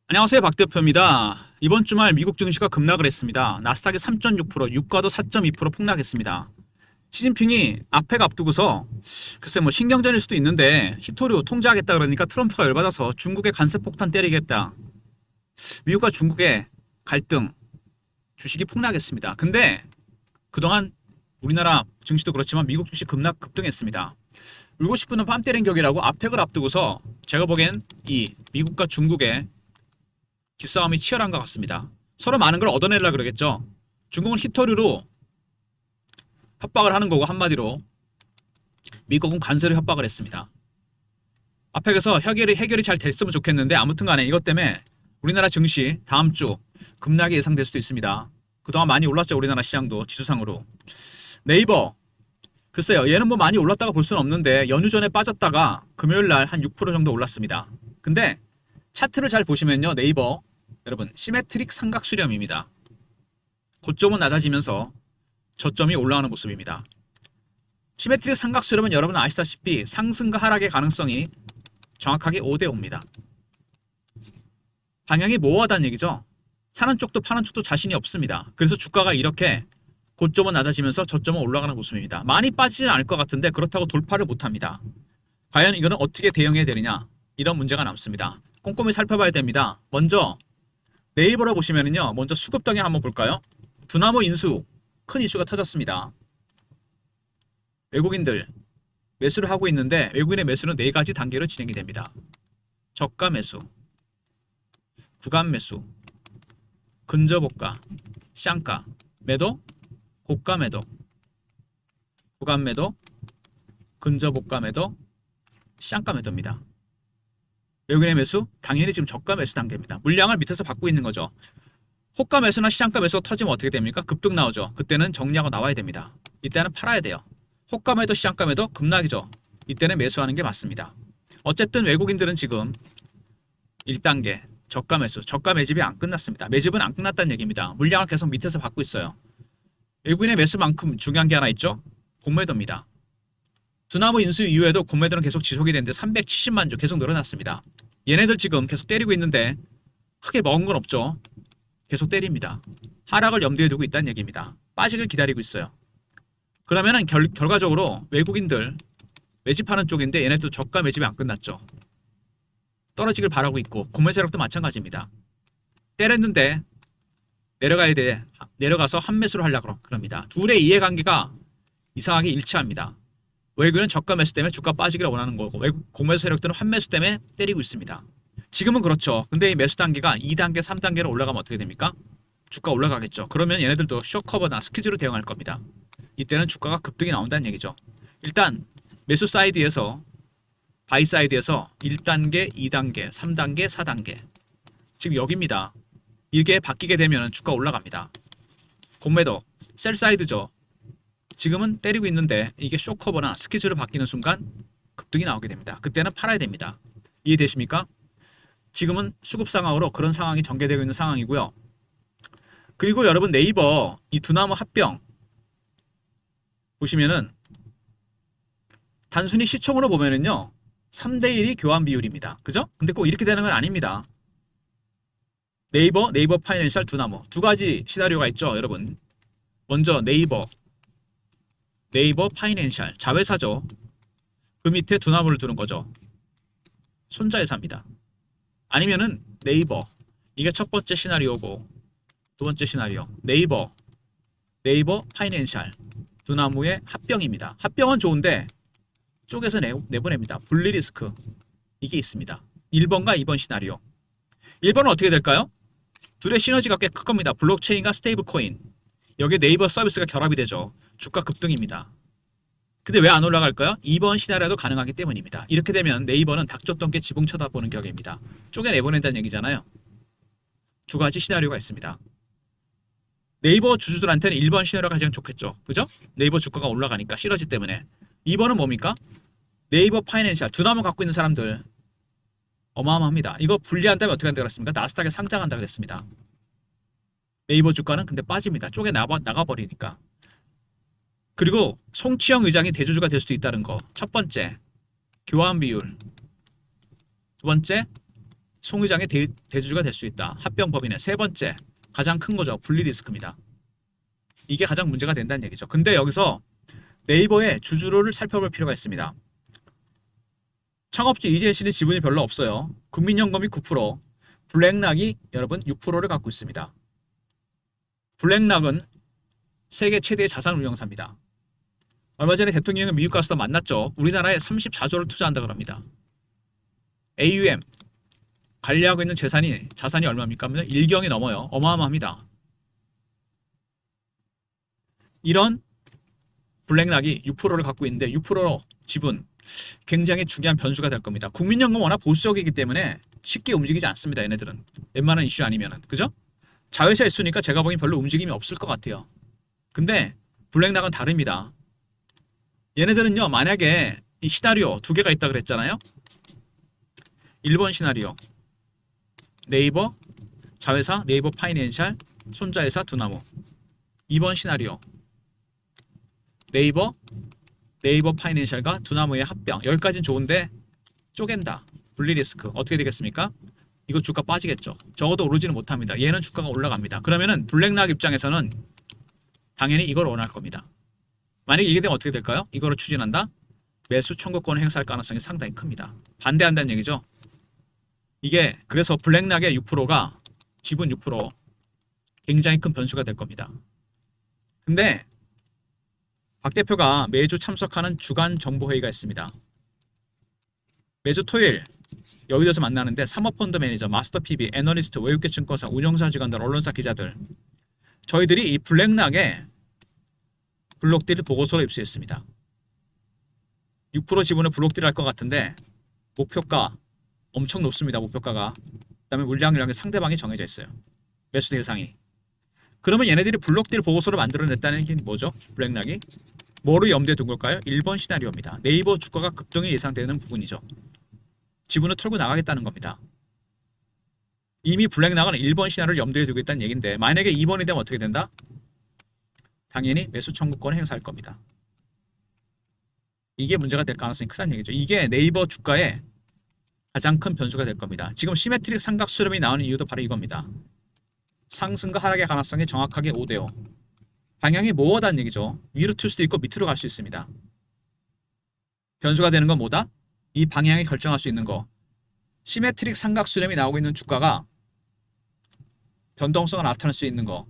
안녕하세요. 박 대표입니다. 이번 주말 미국 증시가 급락을 했습니다. 나스닥이 3.6%, 유가도 4.2% 폭락했습니다. 시진핑이 앞에 앞두고서 글쎄 뭐 신경전일 수도 있는데 히토류 통제하겠다 그러니까 트럼프가 열받아서 중국에 간세 폭탄 때리겠다. 미국과 중국의 갈등, 주식이 폭락했습니다. 근데 그동안 우리나라 증시도 그렇지만 미국 증시 급등했습니다. 울고 싶은 놈 뺨 때린 격이라고 앞팩을 앞두고서 제가 보기엔 이 미국과 중국의 기싸움이 치열한 것 같습니다. 서로 많은 걸 얻어내려 그러겠죠. 중국은 히토류로 협박을 하는 거고 한마디로 미국은 관세로 협박을 했습니다. 앞에서 해결이 잘 됐으면 좋겠는데 아무튼 간에 이것 때문에 우리나라 증시 다음 주 급락이 예상될 수도 있습니다. 그동안 많이 올랐죠. 우리나라 시장도 지수상으로. 네이버 글쎄요. 얘는 뭐 많이 올랐다고 볼 수는 없는데 연휴 전에 빠졌다가 금요일 날 한 6% 정도 올랐습니다. 근데 차트를 잘 보시면요. 네이버 여러분 시메트릭 삼각 수렴입니다. 고점은 낮아지면서 저점이 올라가는 모습입니다. 시메트릭 삼각 수렴은 여러분 아시다시피 상승과 하락의 가능성이 정확하게 5대5입니다. 방향이 모호하다는 얘기죠. 사는 쪽도 파는 쪽도 자신이 없습니다. 그래서 주가가 이렇게 고점은 낮아지면서 저점은 올라가는 모습입니다. 많이 빠지진 않을 것 같은데 그렇다고 돌파를 못합니다. 과연 이거는 어떻게 대응해야 되느냐 이런 문제가 남습니다. 꼼꼼히 살펴봐야 됩니다. 먼저 네이버로 보시면은요. 먼저 수급 동향 한번 볼까요? 두나무 인수 큰 이슈가 터졌습니다. 외국인들 매수를 하고 있는데 외국인의 매수는 4가지 단계로 진행이 됩니다. 저가 매수, 구간 매수, 근저고가, 쌍가 매도, 고가 매도, 구간 매도, 근저고가 매도, 쌍가 매도입니다. 외국인의 매수 당연히 지금 저가 매수 단계입니다. 물량을 밑에서 받고 있는 거죠. 호가 매수나 시장가 매수가 터지면 어떻게 됩니까? 급등 나오죠. 그때는 정리하고 나와야 됩니다. 이때는 팔아야 돼요. 호가 매도 시장가 매도 급락이죠. 이때는 매수하는 게 맞습니다. 어쨌든 외국인들은 지금 1단계 저가 매수, 저가 매집이 안 끝났습니다. 매집은 안 끝났다는 얘기입니다. 물량을 계속 밑에서 받고 있어요. 외국인의 매수만큼 중요한 게 하나 있죠. 공매도입니다. 두나무 인수 이후에도 공매도는 계속 지속이 되는데 370만 주 계속 늘어났습니다. 얘네들 지금 계속 때리고 있는데 크게 먹은 건 없죠. 계속 때립니다. 하락을 염두에 두고 있다는 얘기입니다. 빠지길 기다리고 있어요. 그러면은 결과적으로 외국인들 매집하는 쪽인데 얘네도 저가 매집이 안 끝났죠. 떨어지길 바라고 있고 공매 세력도 마찬가지입니다. 때렸는데 내려가야 돼. 내려가서 한매수를 하려고 그럽니다. 둘의 이해관계가 이상하게 일치합니다. 외국인은 저가 매수 때문에 주가 빠지기를 원하는 거고 외국 공매수 세력들은 환매수 때문에 때리고 있습니다. 지금은 그렇죠. 근데 이 매수 단계가 2단계, 3단계로 올라가면 어떻게 됩니까? 주가 올라가겠죠. 그러면 얘네들도 쇼커버나 스퀴즈로 대응할 겁니다. 이때는 주가가 급등이 나온다는 얘기죠. 일단 매수 사이드에서 바이 사이드에서 1단계, 2단계, 3단계, 4단계 지금 여기입니다. 이게 바뀌게 되면 주가 올라갑니다. 공매도 셀 사이드죠. 지금은 때리고 있는데 이게 쇼커버나 스퀴즈로 바뀌는 순간 급등이 나오게 됩니다. 그때는 팔아야 됩니다. 이해되십니까? 지금은 수급 상황으로 그런 상황이 전개되고 있는 상황이고요. 그리고 여러분 네이버 이 두나무 합병 보시면은 단순히 시총으로 보면은요 3대1이 교환 비율입니다. 그죠? 근데 꼭 이렇게 되는 건 아닙니다. 네이버 파이낸셜 두나무 두 가지 시나리오가 있죠 여러분. 먼저 네이버 파이낸셜 자회사죠. 그 밑에 두나무를 두는 거죠. 손자회사입니다. 아니면은 네이버 이게 첫 번째 시나리오고 두 번째 시나리오 네이버 파이낸셜 두나무의 합병입니다. 합병은 좋은데 쪼개서 내보냅니다. 분리 리스크 이게 있습니다. 1번과 2번 시나리오 1번은 어떻게 될까요? 둘의 시너지가 꽤 클 겁니다. 블록체인과 스테이블 코인 여기에 네이버 서비스가 결합이 되죠. 주가 급등입니다. 근데 왜 안 올라갈까요? 2번 시나리오도 가능하기 때문입니다. 이렇게 되면 네이버는 닥쳤던 게 지붕 쳐다보는 격입니다. 쪼개내보낸다는 얘기잖아요. 두 가지 시나리오가 있습니다. 네이버 주주들한테는 1번 시나리오가 가장 좋겠죠. 그죠? 네이버 주가가 올라가니까 시너지 때문에. 2번은 뭡니까? 네이버 파이낸셜 두나무 갖고 있는 사람들 어마어마합니다. 이거 분리한다면 어떻게 한다고 그랬습니까? 나스닥에 상장한다고 그랬습니다. 네이버 주가는 근데 빠집니다. 나가버리니까. 그리고 송치영 의장이 대주주가 될 수도 있다는 거. 첫 번째, 교환 비율. 두 번째, 송의장의 대주주가 될 수 있다. 합병법인의 세 번째 가장 큰 거죠. 분리 리스크입니다. 이게 가장 문제가 된다는 얘기죠. 근데 여기서 네이버의 주주를 살펴볼 필요가 있습니다. 창업주 이재현 씨는 지분이 별로 없어요. 국민연금이 9%, 블랙락이 여러분 6%를 갖고 있습니다. 블랙락은 세계 최대의 자산 운용사입니다. 얼마 전에 대통령은 미국 가서도 만났죠. 우리나라에 34조를 투자한다고 합니다. AUM 관리하고 있는 자산이 얼마입니까? 1경이 넘어요. 어마어마합니다. 이런 블랙락이 6%를 갖고 있는데 6% 지분 굉장히 중요한 변수가 될 겁니다. 국민연금 워낙 보수적이기 때문에 쉽게 움직이지 않습니다. 얘네들은 웬만한 이슈 아니면은 그죠? 자회사 이슈니까 제가 보기엔 별로 움직임이 없을 것 같아요. 근데 블랙락은 다릅니다. 얘네들은요, 만약에 이 시나리오 두 개가 있다 그랬잖아요. 1번 시나리오 네이버 자회사 네이버 파이낸셜 손자회사 두나무. 2번 시나리오 네이버 파이낸셜과 두나무의 합병. 여기까지는 좋은데 쪼갠다. 분리 리스크. 어떻게 되겠습니까? 이거 주가 빠지겠죠. 적어도 오르지는 못합니다. 얘는 주가가 올라갑니다. 그러면은 블랙락 입장에서는 당연히 이걸 원할 겁니다. 만약에 이게 되면 어떻게 될까요? 이거를 추진한다? 매수 청구권을 행사할 가능성이 상당히 큽니다. 반대한다는 얘기죠. 이게 그래서 블랙락의 6%가 지분 6% 굉장히 큰 변수가 될 겁니다. 근데 박 대표가 매주 참석하는 주간 정보회의가 있습니다. 매주 토요일 여의도에서 만나는데 사모펀드 매니저, 마스터 PB, 애널리스트, 외국계 증권사, 운용사 직원들, 언론사 기자들 저희들이 이 블랙락에 블록딜 보고서를 입수했습니다. 6% 지분을 블록딜 할 것 같은데 목표가 엄청 높습니다. 목표가가. 그다음에 물량량이 상대방이 정해져 있어요. 매수 대상이. 그러면 얘네들이 블록딜 보고서를 만들어냈다는 게 뭐죠? 블랙락이. 뭐를 염두에 둔 걸까요? 1번 시나리오입니다. 네이버 주가가 급등이 예상되는 부분이죠. 지분을 털고 나가겠다는 겁니다. 이미 블랙락은 1번 시나리오를 염두에 두고 있다는 얘기인데 만약에 2번이 되면 어떻게 된다? 당연히 매수 청구권을 행사할 겁니다. 이게 문제가 될 가능성이 크다는 얘기죠. 이게 네이버 주가에 가장 큰 변수가 될 겁니다. 지금 시메트릭 삼각 수렴이 나오는 이유도 바로 이겁니다. 상승과 하락의 가능성이 정확하게 5대5. 방향이 모호하다는 얘기죠. 위로 튈 수도 있고 밑으로 갈 수 있습니다. 변수가 되는 건 뭐다? 이 방향이 결정할 수 있는 거. 시메트릭 삼각 수렴이 나오고 있는 주가가 변동성을 나타낼 수 있는 거.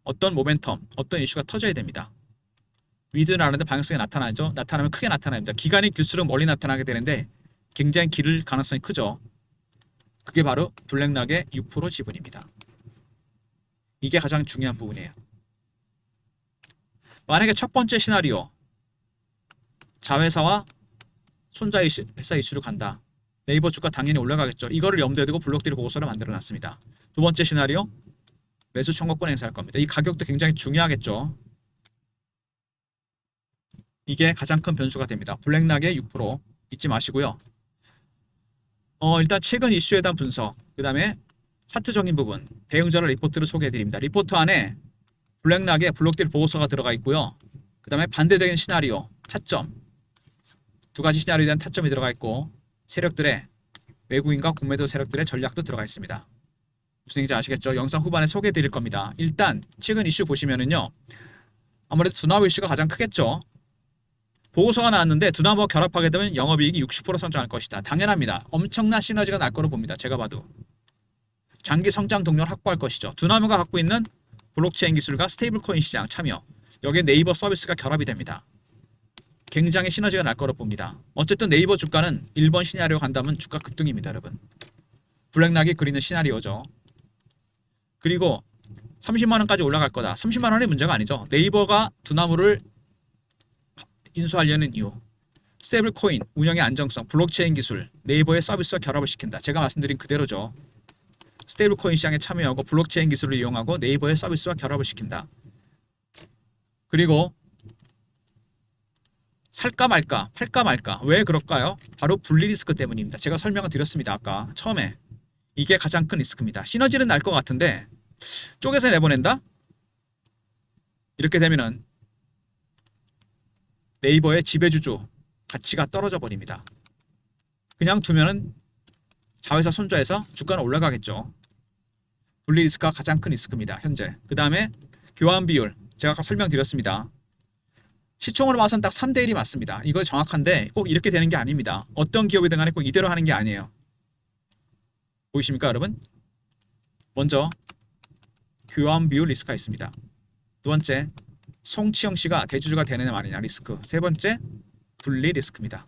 어떤 모멘텀, 어떤 이슈가 터져야 됩니다. 위드 나르는데 방향성이 나타나죠. 나타나면 크게 나타납니다. 기간이 길수록 멀리 나타나게 되는데 굉장히 길 가능성이 크죠. 그게 바로 블랙락의 6% 지분입니다. 이게 가장 중요한 부분이에요. 만약에 첫 번째 시나리오 자회사와 손자 회사 이슈로 간다. 네이버 주가 당연히 올라가겠죠. 이거를 염두에 두고 블록딜 보고서를 만들어 놨습니다. 두 번째 시나리오 매수 청구권 행사할 겁니다. 이 가격도 굉장히 중요하겠죠. 이게 가장 큰 변수가 됩니다. 블랙락의 6% 잊지 마시고요. 일단 최근 이슈에 대한 분석, 그 다음에 차트적인 부분, 대응자료 리포트를 소개해드립니다. 리포트 안에 블랙락의 블록딜 보고서가 들어가 있고요. 그 다음에 반대되는 시나리오, 타점, 두 가지 시나리오에 대한 타점이 들어가 있고 세력들의 외국인과 공매도 세력들의 전략도 들어가 있습니다. 무슨 얘기인지 아시겠죠? 영상 후반에 소개해드릴 겁니다. 일단 최근 이슈 보시면은요. 아무래도 두나무 이슈가 가장 크겠죠. 보고서가 나왔는데 두나무와 결합하게 되면 영업이익이 60% 성장할 것이다. 당연합니다. 엄청난 시너지가 날 거로 봅니다. 제가 봐도. 장기 성장 동력을 확보할 것이죠. 두나무가 갖고 있는 블록체인 기술과 스테이블 코인 시장 참여. 여기에 네이버 서비스가 결합이 됩니다. 굉장히 시너지가 날 거로 봅니다. 어쨌든 네이버 주가는 1번 시나리오 간다면 주가 급등입니다. 여러분. 블랙락이 그리는 시나리오죠. 그리고 30만원까지 올라갈 거다. 30만원이 문제가 아니죠. 네이버가 두나무를 인수하려는 이유. 스테이블 코인, 운영의 안정성, 블록체인 기술, 네이버의 서비스와 결합을 시킨다. 제가 말씀드린 그대로죠. 스테이블 코인 시장에 참여하고 블록체인 기술을 이용하고 네이버의 서비스와 결합을 시킨다. 그리고 살까 말까, 팔까 말까. 왜 그럴까요? 바로 분리 리스크 때문입니다. 제가 설명을 드렸습니다. 아까 처음에. 이게 가장 큰 리스크입니다. 시너지는 날 것 같은데 쪼개서 내보낸다? 이렇게 되면은 네이버의 지배주주 가치가 떨어져 버립니다. 그냥 두면은 자회사 손절해서 주가는 올라가겠죠. 분리 리스크가 가장 큰 리스크입니다. 현재. 그 다음에 교환 비율. 제가 아까 설명드렸습니다. 시총으로 봐서는 딱 3대1이 맞습니다. 이거 정확한데 꼭 이렇게 되는 게 아닙니다. 어떤 기업이든 간에 꼭 이대로 하는 게 아니에요. 보이십니까 여러분? 먼저 교환 비율 리스크가 있습니다. 두 번째, 송치영 씨가 대주주가 되느냐 마느냐 리스크. 세 번째, 분리 리스크입니다.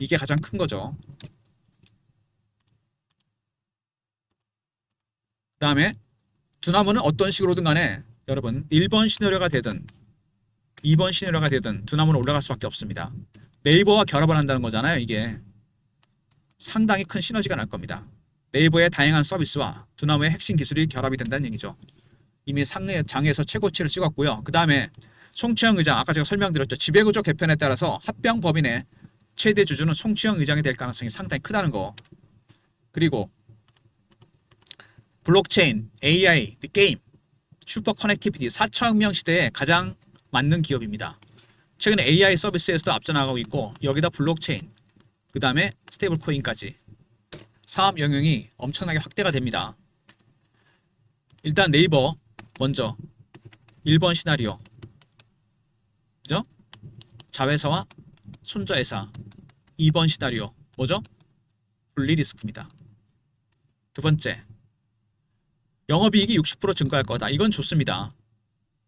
이게 가장 큰 거죠. 그 다음에 두나무는 어떤 식으로든 간에 여러분 1번 시나리오가 되든 2번 시나리오가 되든 두나무는 올라갈 수밖에 없습니다. 네이버와 결합을 한다는 거잖아요. 이게 상당히 큰 시너지가 날 겁니다. 네이버의 다양한 서비스와 두나무의 핵심 기술이 결합이 된다는 얘기죠. 이미 장에서 최고치를 찍었고요. 그 다음에 송치영 의장, 아까 제가 설명드렸죠. 지배구조 개편에 따라서 합병법인의 최대 주주는 송치영 의장이 될 가능성이 상당히 크다는 거. 그리고 블록체인, AI, 게임, 슈퍼 커넥티비티 4차혁명 시대에 가장 맞는 기업입니다. 최근에 AI 서비스에서도 앞서나가고 있고 여기다 블록체인, 그 다음에 스테이블 코인까지 사업 영역이 엄청나게 확대가 됩니다. 일단 네이버 먼저 1번 시나리오, 그죠? 자회사와 손자회사. 2번 시나리오 뭐죠? 분리 리스크입니다. 두 번째, 영업이익이 60% 증가할 거다. 이건 좋습니다.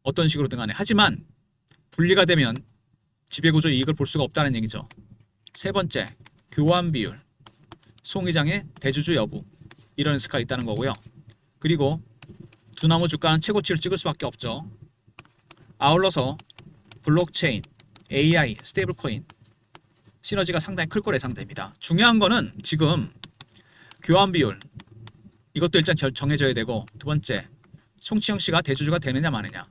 어떤 식으로든 간에. 하지만 분리가 되면 지배구조 이익을 볼 수가 없다는 얘기죠. 세 번째, 교환 비율, 송 회장의 대주주 여부, 이런 리스크가 있다는 거고요. 그리고 두나무 주가는 최고치를 찍을 수밖에 없죠. 아울러서 블록체인, AI, 스테이블 코인 시너지가 상당히 클 거로 예상됩니다. 중요한 거는 지금 교환 비율, 이것도 일단 정해져야 되고, 두 번째, 송치영 씨가 대주주가 되느냐 마느냐,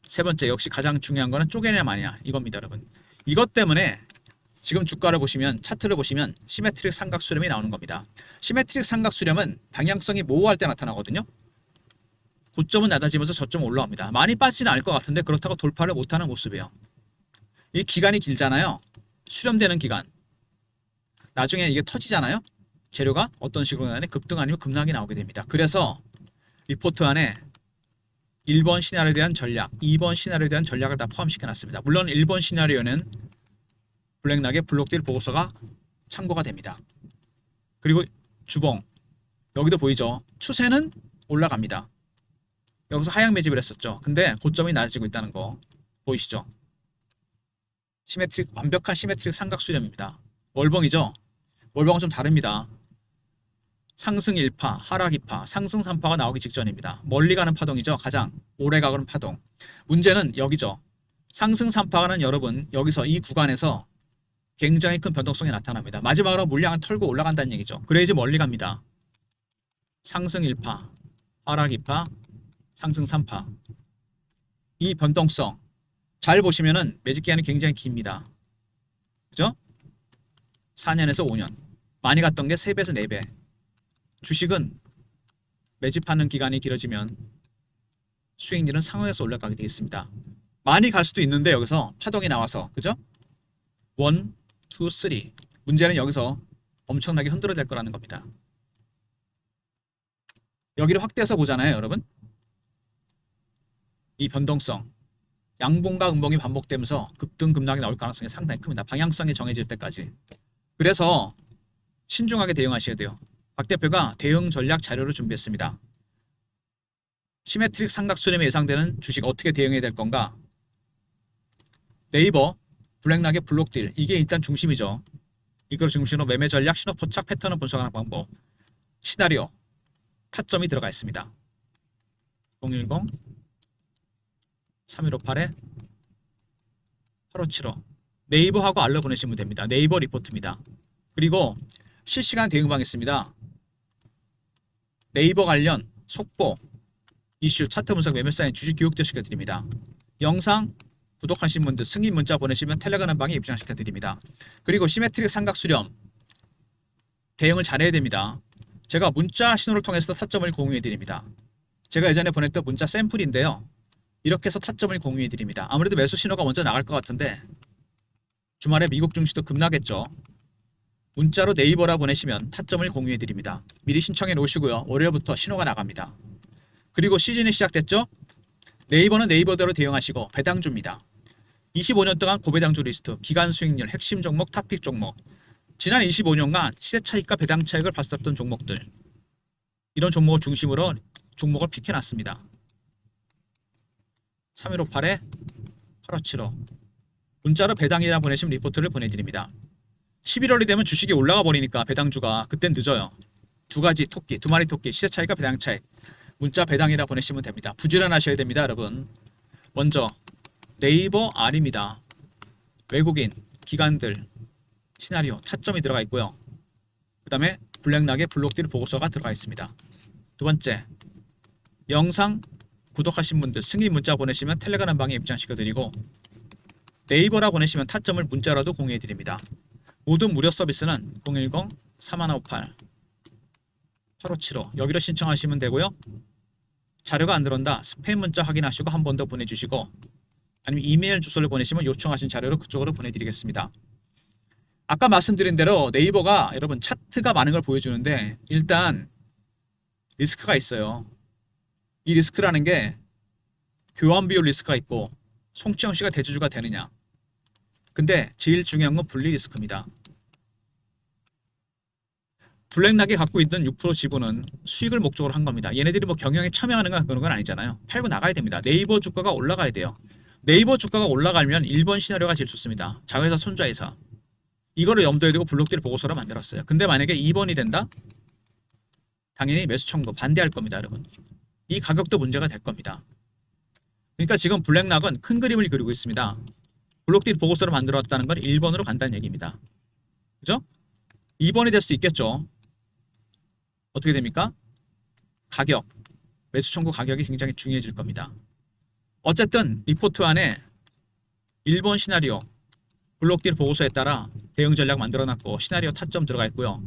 세 번째, 역시 가장 중요한 거는 쪼개느냐 마느냐, 이겁니다. 여러분, 이것 때문에 지금 주가를 보시면, 차트를 보시면 시메트릭 삼각 수렴이 나오는 겁니다. 시메트릭 삼각 수렴은 방향성이 모호할 때 나타나거든요. 고점은 낮아지면서 저점은 올라옵니다. 많이 빠지지는 않을 것 같은데 그렇다고 돌파를 못하는 모습이에요. 이 기간이 길잖아요. 수렴되는 기간. 나중에 이게 터지잖아요. 재료가 어떤 식으로 나네, 급등 아니면 급락이 나오게 됩니다. 그래서 리포트 안에 1번 시나리오에 대한 전략, 2번 시나리오에 대한 전략을 다 포함시켜 놨습니다. 물론 1번 시나리오는 블랙락의 블록딜 보고서가 참고가 됩니다. 그리고 주봉, 여기도 보이죠? 추세는 올라갑니다. 여기서 하향 매집을 했었죠. 근데 고점이 낮아지고 있다는 거 보이시죠? 시메트릭, 완벽한 시메트릭 삼각 수렴입니다. 월봉이죠? 월봉은 좀 다릅니다. 상승 1파, 하락 2파, 상승 3파가 나오기 직전입니다. 멀리 가는 파동이죠. 가장 오래 가는 파동. 문제는 여기죠. 상승 3파는 여러분 여기서 이 구간에서 굉장히 큰 변동성이 나타납니다. 마지막으로 물량을 털고 올라간다는 얘기죠. 그래야지 멀리 갑니다. 상승 1파, 하락 2파, 상승 3파. 이 변동성 잘 보시면은 매직 기간이 굉장히 깁니다. 그죠? 4년에서 5년. 많이 갔던 게 3배에서 4배. 주식은 매집하는 기간이 길어지면 수익률은 상황에서 올라가게 되어 있습니다. 많이 갈 수도 있는데 여기서 파동이 나와서, 그죠? 1, 2, 3. 문제는 여기서 엄청나게 흔들어댈 거라는 겁니다. 여기를 확대해서 보잖아요, 여러분. 이 변동성, 양봉과 음봉이 반복되면서 급등 급락이 나올 가능성이 상당히 큽니다. 방향성이 정해질 때까지. 그래서 신중하게 대응하셔야 돼요. 박 대표가 대응 전략 자료를 준비했습니다. 시메트릭 삼각 수렴이 예상되는 주식 어떻게 대응해야 될 건가? 네이버, 블랙락의 블록딜, 이게 일단 중심이죠. 이걸 중심으로 매매 전략, 신호 포착, 패턴을 분석하는 방법, 시나리오, 타점이 들어가 있습니다. 010 3158에 8575 네이버하고 알러 보내시면 됩니다. 네이버 리포트입니다. 그리고 실시간 대응방 있습니다. 네이버 관련 속보, 이슈, 차트 분석, 매매 사인, 주식 교육도 시켜드립니다. 영상 구독하신 분들 승인 문자 보내시면 텔레그램 방에 입장시켜드립니다. 그리고 시메트릭 삼각 수렴 대응을 잘해야 됩니다. 제가 문자 신호를 통해서 타점을 공유해드립니다. 제가 예전에 보냈던 문자 샘플인데요. 이렇게 해서 타점을 공유해드립니다. 아무래도 매수 신호가 먼저 나갈 것 같은데 주말에 미국 증시도 급락했죠. 문자로 네이버라 보내시면 타점을 공유해 드립니다. 미리 신청해 놓으시고요. 월요일부터 신호가 나갑니다. 그리고 시즌이 시작됐죠? 네이버는 네이버대로 대응하시고 배당주입니다. 25년 동안 고배당주 리스트, 기간 수익률, 핵심 종목, 탑픽 종목. 지난 25년간 시세 차익과 배당 차익을 봤었던 종목들. 이런 종목을 중심으로 종목을 픽해놨습니다. 3158에 8575. 문자로 배당이라 보내시면 리포트를 보내드립니다. 11월이 되면 주식이 올라가 버리니까 배당주가 그땐 늦어요. 두 가지 토끼, 두 마리 토끼, 시세 차익과 배당 차익. 문자 배당이라 보내시면 됩니다. 부지런하셔야 됩니다, 여러분. 먼저 네이버 R입니다. 외국인, 기관들, 시나리오, 타점이 들어가 있고요. 그 다음에 블랙락의 블록딜 보고서가 들어가 있습니다. 두 번째, 영상 구독하신 분들 승인 문자 보내시면 텔레그램 방에 입장시켜드리고 네이버라 보내시면 타점을 문자라도 공유해드립니다. 모든 무료 서비스는 010-3158-8575 여기로 신청하시면 되고요. 자료가 안 들어온다. 스팸 문자 확인하시고 한 번 더 보내주시고 아니면 이메일 주소를 보내시면 요청하신 자료를 그쪽으로 보내드리겠습니다. 아까 말씀드린 대로 네이버가 여러분 차트가 많은 걸 보여주는데 일단 리스크가 있어요. 이 리스크라는 게 교환 비율 리스크가 있고 송치영 씨가 대주주가 되느냐. 근데 제일 중요한 건 분리 리스크입니다. 블랙락이 갖고 있는 6% 지분은 수익을 목적으로 한 겁니다. 얘네들이 뭐 경영에 참여하는 그런 건 아니잖아요. 팔고 나가야 됩니다. 네이버 주가가 올라가야 돼요. 네이버 주가가 올라가면 1번 시나리오가 제일 좋습니다. 자회사 손자회사. 이거를 염두에 두고 블록딜 보고서를 만들었어요. 근데 만약에 2번이 된다? 당연히 매수 청구 반대할 겁니다, 여러분. 이 가격도 문제가 될 겁니다. 그러니까 지금 블랙락은 큰 그림을 그리고 있습니다. 블록딜 보고서를 만들었다는 건 1번으로 간다는 얘기입니다. 그죠? 2번이 될 수 있겠죠. 어떻게 됩니까? 가격, 매수 청구 가격이 굉장히 중요해질 겁니다. 어쨌든 리포트 안에 1번 시나리오, 블록딜 보고서에 따라 대응 전략 만들어놨고 시나리오 타점 들어가 있고요.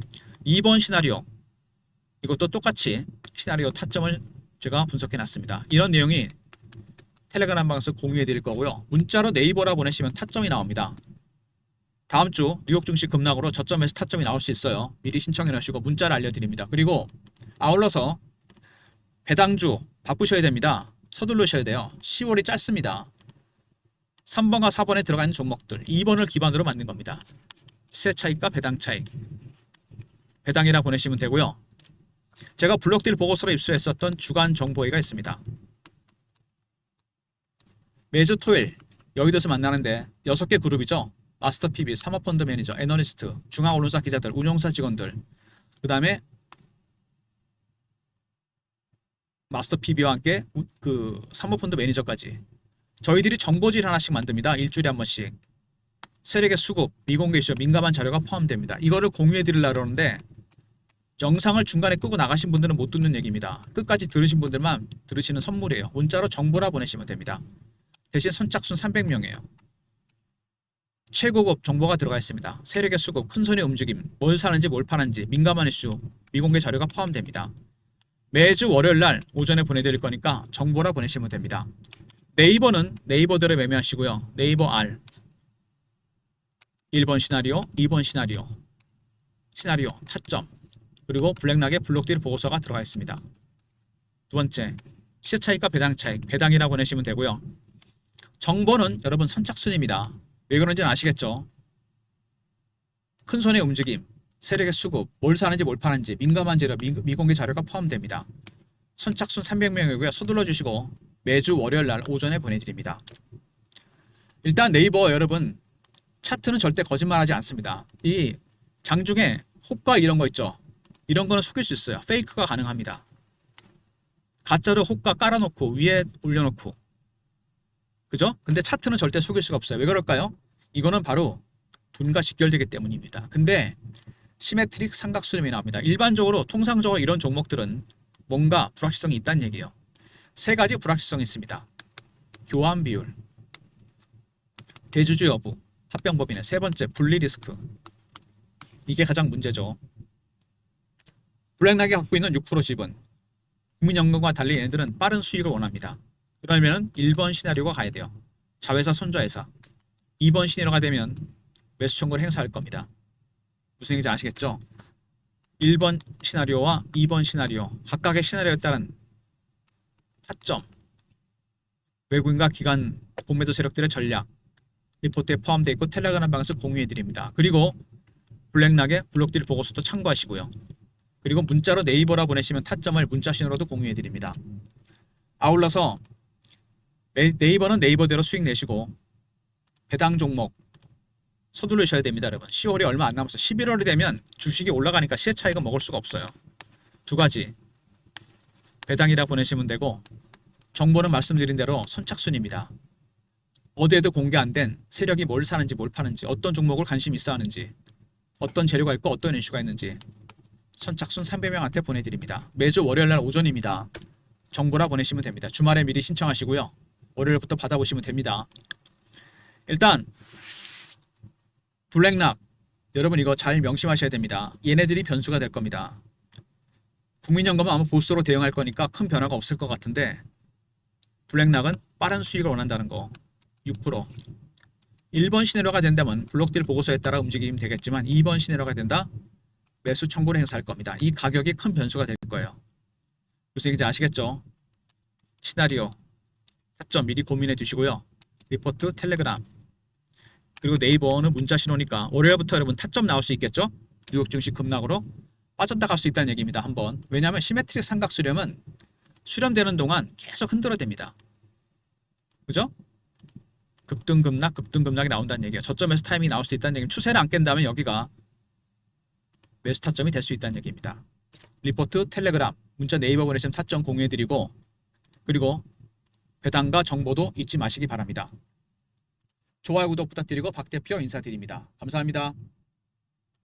2번 시나리오, 이것도 똑같이 시나리오 타점을 제가 분석해놨습니다. 이런 내용이 텔레그램 방에서 공유해 드릴 거고요. 문자로 네이버라 보내시면 타점이 나옵니다. 다음 주 뉴욕 증시 급락으로 저점에서 타점이 나올 수 있어요. 미리 신청해 놓으시고 문자를 알려드립니다. 그리고 아울러서 배당주 바쁘셔야 됩니다. 서둘러셔야 돼요. 10월이 짧습니다. 3번과 4번에 들어가 있는 종목들 2번을 기반으로 만든 겁니다. 시세 차익과 배당 차익. 배당이라 보내시면 되고요. 제가 블록딜 보고서로 입수했었던 주간 정보회가 있습니다. 매주 토요일 여의도에서 만나는데 6개 그룹이죠. 마스터 PB, 사모펀드 매니저, 애널리스트, 중앙 언론사 기자들, 운용사 직원들, 그 다음에 마스터 PB와 함께 그 사모펀드 매니저까지 저희들이 정보질 하나씩 만듭니다. 일주일에 한 번씩. 세력의 수급, 미공개 이슈, 민감한 자료가 포함됩니다. 이거를 공유해 드리려고 하는데 영상을 중간에 끄고 나가신 분들은 못 듣는 얘기입니다. 끝까지 들으신 분들만 들으시는 선물이에요. 문자로 정보라 보내시면 됩니다. 대신 선착순 300명이에요. 최고급 정보가 들어가 있습니다. 세력의 수급, 큰손의 움직임, 뭘 사는지 뭘 파는지, 민감한 이슈, 미공개 자료가 포함됩니다. 매주 월요일날 오전에 보내드릴 거니까 정보라 보내시면 됩니다. 네이버는 네이버대로 매매하시고요. 네이버 R 1번 시나리오, 2번 시나리오, 시나리오, 타점, 그리고 블랙락의 블록딜 보고서가 들어가 있습니다. 두 번째, 시세 차익과 배당 차익, 배당이라 보내시면 되고요. 정보는 여러분 선착순입니다. 왜 그런지는 아시겠죠? 큰손의 움직임, 세력의 수급, 뭘 사는지 뭘 파는지, 민감한 자료, 미공개 자료가 포함됩니다. 선착순 300명이고요. 서둘러 주시고 매주 월요일날 오전에 보내드립니다. 일단 네이버 여러분 차트는 절대 거짓말하지 않습니다. 이 장중에 호가 이런 거 있죠. 이런 거는 속일 수 있어요. 페이크가 가능합니다. 가짜로 호가 깔아놓고 위에 올려놓고 그죠? 근데 차트는 절대 속일 수가 없어요. 왜 그럴까요? 이거는 바로 돈과 직결되기 때문입니다. 근데 시메트릭 삼각수렴이 나옵니다. 일반적으로 통상적으로 이런 종목들은 뭔가 불확실성이 있다는 얘기예요. 세 가지 불확실성이 있습니다. 교환 비율, 대주주 여부, 합병법인의 세 번째 분리 리스크. 이게 가장 문제죠. 블랙락이 갖고 있는 6% 지분. 국민연금과 달리 얘네들은 빠른 수익을 원합니다. 그러면 1번 시나리오가 가야 돼요. 자회사 손자회사. 2번 시나리오가 되면 매수 청구를 행사할 겁니다. 무슨 얘기인지 아시겠죠? 1번 시나리오와 2번 시나리오 각각의 시나리오에 따른 타점, 외국인과 기관 공매도 세력들의 전략 리포트에 포함되어 있고 텔레그램 방에서 공유해 드립니다. 그리고 블랙락의 블록딜 보고서도 참고하시고요. 그리고 문자로 네이버라 보내시면 타점을 문자신호로도 공유해 드립니다. 아울러서 네이버는 네이버대로 수익 내시고 배당 종목 서두르셔야 됩니다. 여러분 10월이 얼마 안 남았어요. 11월이 되면 주식이 올라가니까 시세 차익은 먹을 수가 없어요. 두 가지 배당이라 보내시면 되고 정보는 말씀드린 대로 선착순입니다. 어디에도 공개 안 된 세력이 뭘 사는지 뭘 파는지 어떤 종목을 관심 있어 하는지 어떤 재료가 있고 어떤 이슈가 있는지 선착순 300명한테 보내드립니다. 매주 월요일날 오전입니다. 정보라 보내시면 됩니다. 주말에 미리 신청하시고요. 월요일부터 받아보시면 됩니다. 일단 블랙락 여러분 이거 잘 명심하셔야 됩니다. 얘네들이 변수가 될 겁니다. 국민연금은 아마 보수로 대응할 거니까 큰 변화가 없을 것 같은데 블랙락은 빠른 수익을 원한다는 거 6%. 1번 시내로가 된다면 블록딜 보고서에 따라 움직이면 되겠지만 2번 시내로가 된다 매수 청구를 행사할 겁니다. 이 가격이 큰 변수가 될 거예요. 무슨 얘기인지 아시겠죠? 시나리오 타점 미리 고민해 두시고요. 리포트 텔레그램 그리고 네이버는 문자 신호니까 월요일부터 여러분 타점 나올 수 있겠죠? 뉴욕 증시 급락으로 빠졌다 갈 수 있다는 얘기입니다. 한번 왜냐하면 시메트릭 삼각 수렴은 수렴되는 동안 계속 흔들어댑니다. 그죠? 급등급락 급등급락이 나온다는 얘기예요. 저점에서 타이밍이 나올 수 있다는 얘기는 추세를 안 깬다면 여기가 매수 타점이 될 수 있다는 얘기입니다. 리포트 텔레그램 문자 네이버 보내시면 타점 공유해드리고 그리고 배당과 정보도 잊지 마시기 바랍니다. 좋아요 구독 부탁드리고 박 대표 인사드립니다. 감사합니다.